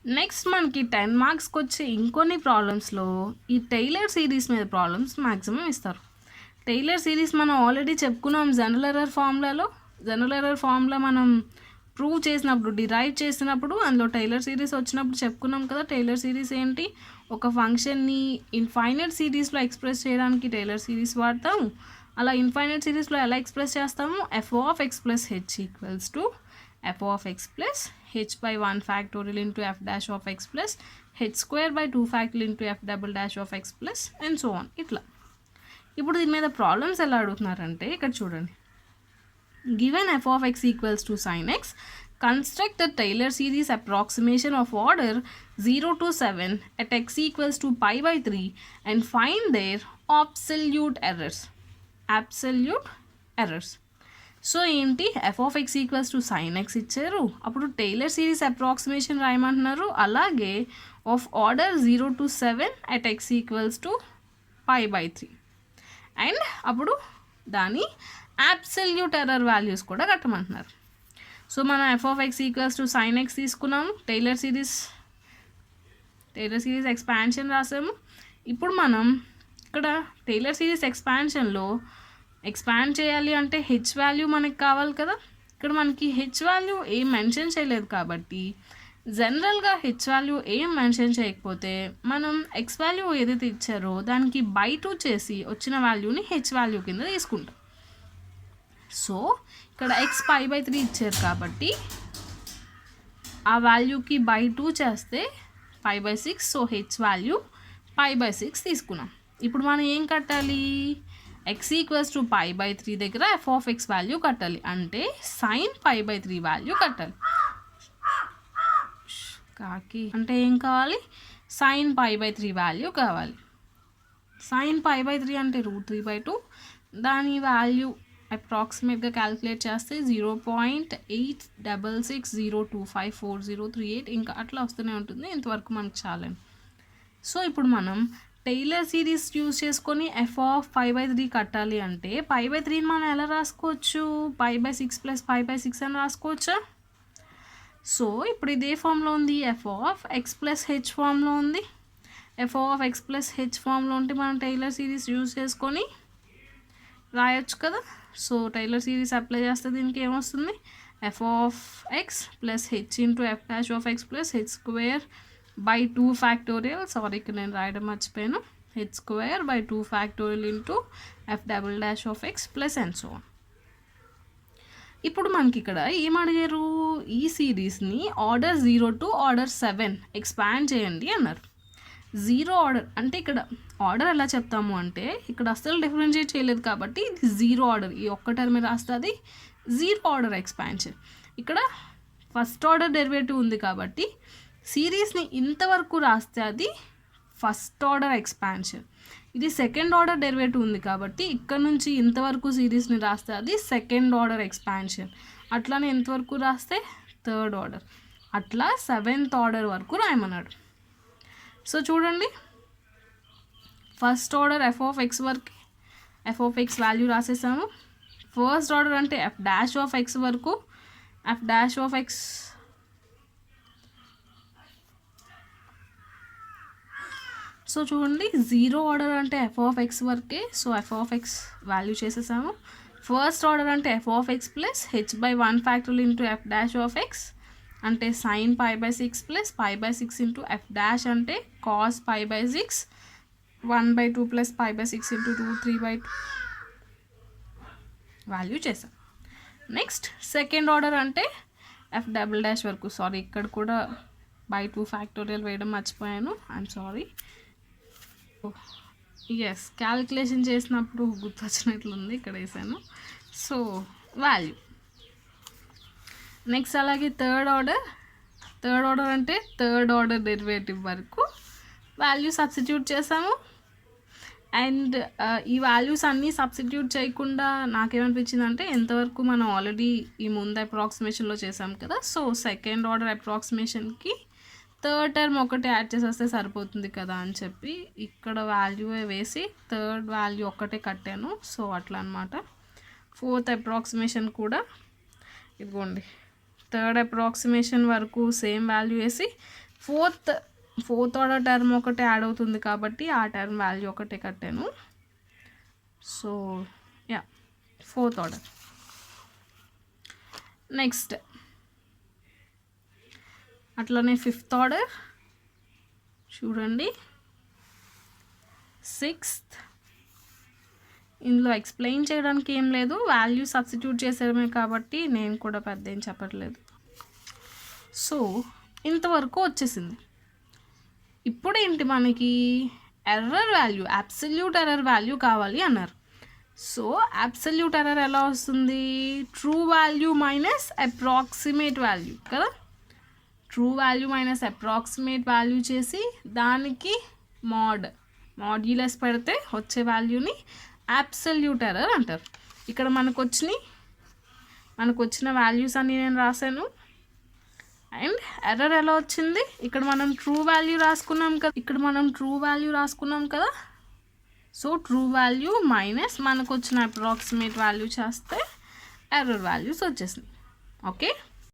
Next మనకి 10 మార్క్స్కి వచ్చే ఇంకొన్ని ప్రాబ్లమ్స్లో ఈ టైలర్ సిరీస్ మీద ప్రాబ్లమ్స్ మ్యాక్సిమం ఇస్తారు. టైలర్ సిరీస్ మనం ఆల్రెడీ చెప్పుకున్నాం జనరల్ ఎర్రర్ ఫార్ములాలో. జనరల్ ఎర్రర్ ఫార్ములా మనం ప్రూవ్ చేసినప్పుడు, డిరైవ్ చేసినప్పుడు అందులో టైలర్ సిరీస్ వచ్చినప్పుడు చెప్పుకున్నాం కదా. టైలర్ సిరీస్ ఏంటి? ఒక ఫంక్షన్ని ఇన్ఫైనైట్ సిరీస్లో ఎక్స్ప్రెస్ చేయడానికి టైలర్ సిరీస్ వాడతాము. అలా ఇన్ఫైనైట్ సిరీస్లో ఎలా ఎక్స్ప్రెస్ చేస్తాము? f(x) + h equals to f(x) plus h by 1 factorial into f dash of x plus h square by 2 factorial into f double dash of x plus and so on. ఇట్లా ఇప్పుడు దీని మీద problems ఎలా అడుగుతున్నారంటే ఇక్కడ చూడండి. Given f(x) equals to sin x, construct the Taylor series approximation of order 0 to 7 at x equals to pi by 3 and find their absolute errors. Absolute errors. So ఏంటి? f(x) equals to sin x ఇచ్చారు. అప్పుడు tailor series approximation రాయమంటున్నారు. అలాగే of order 0 to 7 at x equals to pi by 3 and అప్పుడు దాని absolute error values కూడా కట్టమంటున్నారు. So మనం f(x) equals to sin x తీసుకున్నాము. టైలర్ సిరీస్ ఎక్స్పాన్షన్ రాసాము. ఇప్పుడు మనం ఇక్కడ టైలర్ సిరీస్ ఎక్స్పాన్షన్లో ఎక్స్పాండ్ చేయాలి అంటే హెచ్ వాల్యూ మనకి కావాలి కదా. ఇక్కడ మనకి హెచ్ వాల్యూ ఏం మెన్షన్ చేయలేదు కాబట్టి జనరల్గా హెచ్ వాల్యూ ఏం మెన్షన్ చేయకపోతే మనం ఎక్స్ వాల్యూ ఏదైతే ఇచ్చారో దానికి బై 2 చేసి వచ్చిన వాల్యూని హెచ్ వాల్యూ కింద తీసుకుంటాం. సో ఇక్కడ x pi by 3 ఇచ్చారు కాబట్టి ఆ వాల్యూకి బై 2 చేస్తే pi by 6. So H value pi by 6 తీసుకున్నాం. ఇప్పుడు మనం ఏం కట్టాలి? x equals to pi by 3 దగ్గర f(x) వాల్యూ కట్టాలి. అంటే sin pi by 3 వాల్యూ కట్టాలి. అంటే ఏం కావాలి? sin pi by 3 వాల్యూ కావాలి. sin pi by 3 అంటే √3/2. దాని వాల్యూ అప్రాక్సిమేట్గా క్యాలిక్యులేట్ చేస్తే 0.8660254038 ఇంకా అట్లా వస్తూనే ఉంటుంది. ఇంతవరకు మనకు చాలండి. సో ఇప్పుడు మనం టైలర్ సిరీస్ యూజ్ చేసుకొని f(5/3) కట్టాలి అంటే π/3 మనం ఎలా రాసుకోవచ్చు? π/6 + π/6 అని రాసుకోవచ్చా? సో ఇప్పుడు ఇదే ఫామ్లో ఉంది. f(x + h) ఫామ్లో ఉంది. f(x + h) ఫామ్లో ఉంటే మనం టైలర్ సిరీస్ యూజ్ చేసుకొని రాయొచ్చు కదా. సో టైలర్ సిరీస్ అప్లై చేస్తే దీనికి ఏమొస్తుంది? f(x + h into f dash of x plus h square by 2 factorial, sorry ఇక్కడ నేను రాయడం మర్చిపోయాను, h square by 2 factorial into f double dash of x plus and so on. ఇప్పుడు మనకి ఇక్కడ ఏం అడిగారు? ఈ సిరీస్ని ఆర్డర్ 0 to ఆర్డర్ 7 ఎక్స్పాండ్ చేయండి అన్నారు. 0 ఆర్డర్ అంటే ఇక్కడ ఆర్డర్ ఎలా చెప్తాము అంటే ఇక్కడ అస్సలు డిఫరెన్షియేట్ చేయలేదు కాబట్టి ఇది 0 ఆర్డర్. ఈ ఒక్క టర్మ్ రాస్తే అది 0 ఆర్డర్ ఎక్స్పాన్షన్. ఇక్కడ ఫస్ట్ ఆర్డర్ డెరివేటివ్ ఉంది కాబట్టి సిరీస్ని ఇంతవరకు రాస్తే అది ఫస్ట్ ఆర్డర్ ఎక్స్పాన్షన్. ఇది సెకండ్ ఆర్డర్ డెరివేటివ్ ఉంది కాబట్టి ఇక్కడ నుంచి ఇంతవరకు సిరీస్ని రాస్తే అది సెకండ్ ఆర్డర్ ఎక్స్పాన్షన్. అట్లానే ఎంతవరకు రాస్తే థర్డ్ ఆర్డర్. అట్లా 7th ఆర్డర్ వరకు రాయమన్నాడు. సో చూడండి, ఫస్ట్ ఆర్డర్ f(x) వరకు f(x) వాల్యూ రాసేసాము. ఫస్ట్ ఆర్డర్ అంటే f dash of x వరకు f dash of x so చూడండి 0 ఆర్డర్ అంటే f(x) వరకే. సో f(x) వాల్యూ చేసేసాము. ఫస్ట్ ఆర్డర్ అంటే f(x) plus h by 1 factorial into f dash of x అంటే sin pi/6 plus pi/6 into f dash అంటే cos pi/6 1/2 plus pi/6 into √3/2 value చేసాం. Next second order అంటే f double dash వరకు. Sorry ఇక్కడ కూడా by 2 factorial వేయడం మర్చిపోయాను, I'm sorry. Yes, calculation చేసినప్పుడు గుర్తొచ్చినట్లుంది, ఇక్కడ వేసాను. సో వాల్యూ నెక్స్ట్ అలాగే థర్డ్ ఆర్డర్ అంటే థర్డ్ ఆర్డర్ డెరివేటివ్ వరకు వాల్యూ సబ్స్టిట్యూట్ చేసాము. అండ్ ఈ వాల్యూస్ అన్నీ సబ్స్టిట్యూట్ చేయకుండా నాకేమనిపించింది అంటే ఎంతవరకు మనం ఆల్రెడీ ఈ ముందు అప్రాక్సిమేషన్లో చేసాం కదా. సో సెకండ్ ఆర్డర్ అప్రాక్సిమేషన్కి థర్డ్ టర్మ్ ఒకటి యాడ్ చేసేస్తే సరిపోతుంది కదా అని చెప్పి ఇక్కడ వాల్యూ వేసి థర్డ్ వాల్యూ ఒక్కటే కట్టాను. సో అట్లా అనమాట. ఫోర్త్ అప్రాక్సిమేషన్ కూడా ఇదిగోండి, థర్డ్ అప్రాక్సిమేషన్ వరకు సేమ్ వాల్యూ వేసి ఫోర్త్ ఆర్డర్ టర్మ్ ఒకటే యాడ్ అవుతుంది కాబట్టి ఆ టర్మ్ వాల్యూ ఒకటే కట్టాను. So yeah, fourth order. Next అట్లనే ఫిఫ్త్ ఆర్డర్ చూడండి. సిక్స్త్, ఇందులో ఎక్స్ప్లెయిన్ చేయడానికి ఏం లేదు, వాల్యూ సబ్స్టిట్యూట్ చేసేయడమే కాబట్టి నేను కూడా పెద్ద ఏం చెప్పట్లేదు. సో ఇంతవరకు వచ్చేసింది. ఇప్పుడు ఏంటి, మనకి error value, absolute error value కావాలి అన్నారు. సో అబ్సల్యూట్ ఎర్రర్ ఎలా వస్తుంది? True value minus approximate value కదా. True value minus approximate value చేసి దానికి మాడ్యులస్ పెడితే వచ్చే వాల్యూని అబ్సల్యూట్ ఎర్రర్ అంటారు. ఇక్కడ మనకు వచ్చిన వాల్యూస్ అన్నీ నేను రాశాను. అండ్ ఎర్రర్ ఎలా వచ్చింది? ఇక్కడ మనం ట్రూ వాల్యూ రాసుకున్నాం కదా. సో ట్రూ వాల్యూ మైనస్ మనకు వచ్చిన అప్రాక్సిమేట్ వాల్యూ చేస్తే ఎర్రర్ వాల్యూస్ వచ్చేసినాయి. ఓకే.